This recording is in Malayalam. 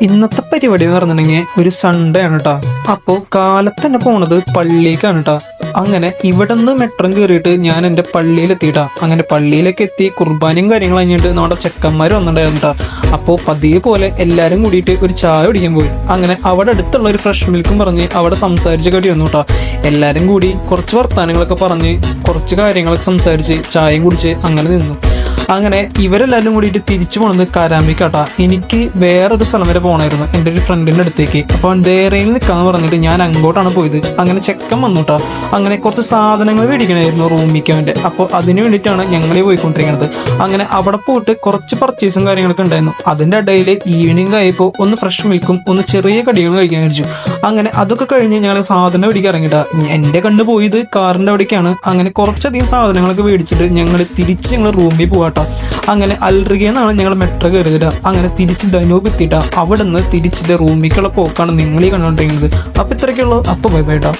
ഇന്നത്തെ പരിപാടി എന്ന് പറഞ്ഞിട്ടുണ്ടെങ്കിൽ ഒരു സൺഡേ ആണ് കേട്ടോ. അപ്പോൾ കാലത്ത് തന്നെ പോണത് പള്ളിയിലേക്കാണ് കേട്ടോ. അങ്ങനെ ഇവിടെ നിന്ന് മെട്രം കയറിയിട്ട് ഞാൻ എൻ്റെ പള്ളിയിലെത്തിയിട്ടാ. അങ്ങനെ പള്ളിയിലേക്ക് എത്തി കുർബാനയും കാര്യങ്ങളും കഴിഞ്ഞിട്ട് നമ്മുടെ ചെക്കന്മാർ വന്നിട്ടുണ്ടായിരുന്നു കേട്ടോ. അപ്പോൾ പതിയെ പോലെ എല്ലാവരും കൂടിയിട്ട് ഒരു ചായ കുടിക്കാൻ പോയി. അങ്ങനെ അവിടെ അടുത്തുള്ള ഒരു ഫ്രഷ് മിൽക്കും പറഞ്ഞ് അവിടെ സംസാരിച്ച കടി വന്നു കേട്ടോ. എല്ലാവരും കൂടി കുറച്ച് വർത്തമാനങ്ങളൊക്കെ പറഞ്ഞ് കുറച്ച് കാര്യങ്ങളൊക്കെ സംസാരിച്ച് ചായയും കുടിച്ച് അങ്ങനെ നിന്നു. അങ്ങനെ ഇവരെല്ലാവരും കൂടിയിട്ട് തിരിച്ചു പോണത് കരാമിക്കാട്ടാ. എനിക്ക് വേറൊരു സ്ഥലം വരെ പോകണമായിരുന്നു, എൻ്റെ ഒരു ഫ്രണ്ടിൻ്റെ അടുത്തേക്ക്. അപ്പോൾ ദേറയിൽ നിൽക്കാന്ന് പറഞ്ഞിട്ട് ഞാൻ അങ്ങോട്ടാണ് പോയത്. അങ്ങനെ ചെക്കൻ വന്നുട്ടാ. അങ്ങനെ കുറച്ച് സാധനങ്ങൾ മേടിക്കണമായിരുന്നു റൂമിക്ക് വേണ്ടി. അപ്പോൾ അതിന് വേണ്ടിയിട്ടാണ് ഞങ്ങൾ പോയിക്കൊണ്ടിരിക്കുന്നത്. അങ്ങനെ അവിടെ പോയിട്ട് കുറച്ച് പർച്ചേസും കാര്യങ്ങളൊക്കെ ഉണ്ടായിരുന്നു. അതിൻ്റെ ഇടയിൽ ഈവനിങ് ആയപ്പോൾ ഒന്ന് ഫ്രഷ് മിൽക്കും ഒന്ന് ചെറിയ കടികളും കഴിക്കാൻ കഴിച്ചു. അങ്ങനെ അതൊക്കെ കഴിഞ്ഞ് ഞങ്ങൾ സാധനം മേടിക്കാൻ ഇറങ്ങിയിട്ടാ. എൻ്റെ കണ്ണ് പോയത് കാറിൻ്റെ അവിടേക്കാണ്. അങ്ങനെ കുറച്ചധികം സാധനങ്ങളൊക്കെ മേടിച്ചിട്ട് ഞങ്ങൾ റൂമിൽ പോകാം. അങ്ങനെ അൽറികയെന്നാണ് ഞങ്ങൾ മെട്രോ കയറിയിട്ടാ. അങ്ങനെ തിരിച്ച് ധനൂപ് എത്തിയിട്ടാ. അവിടെ നിന്ന് തിരിച്ച് റൂമിലേക്കുള്ള പോക്കാണ് നിങ്ങൾ ഈ കണ്ടുകൊണ്ടിരിക്കുന്നത്. അപ്പോൾ ഇത്രയ്ക്കുള്ളൂ. അപ്പോൾ ബൈ ബൈ ട്ടാ.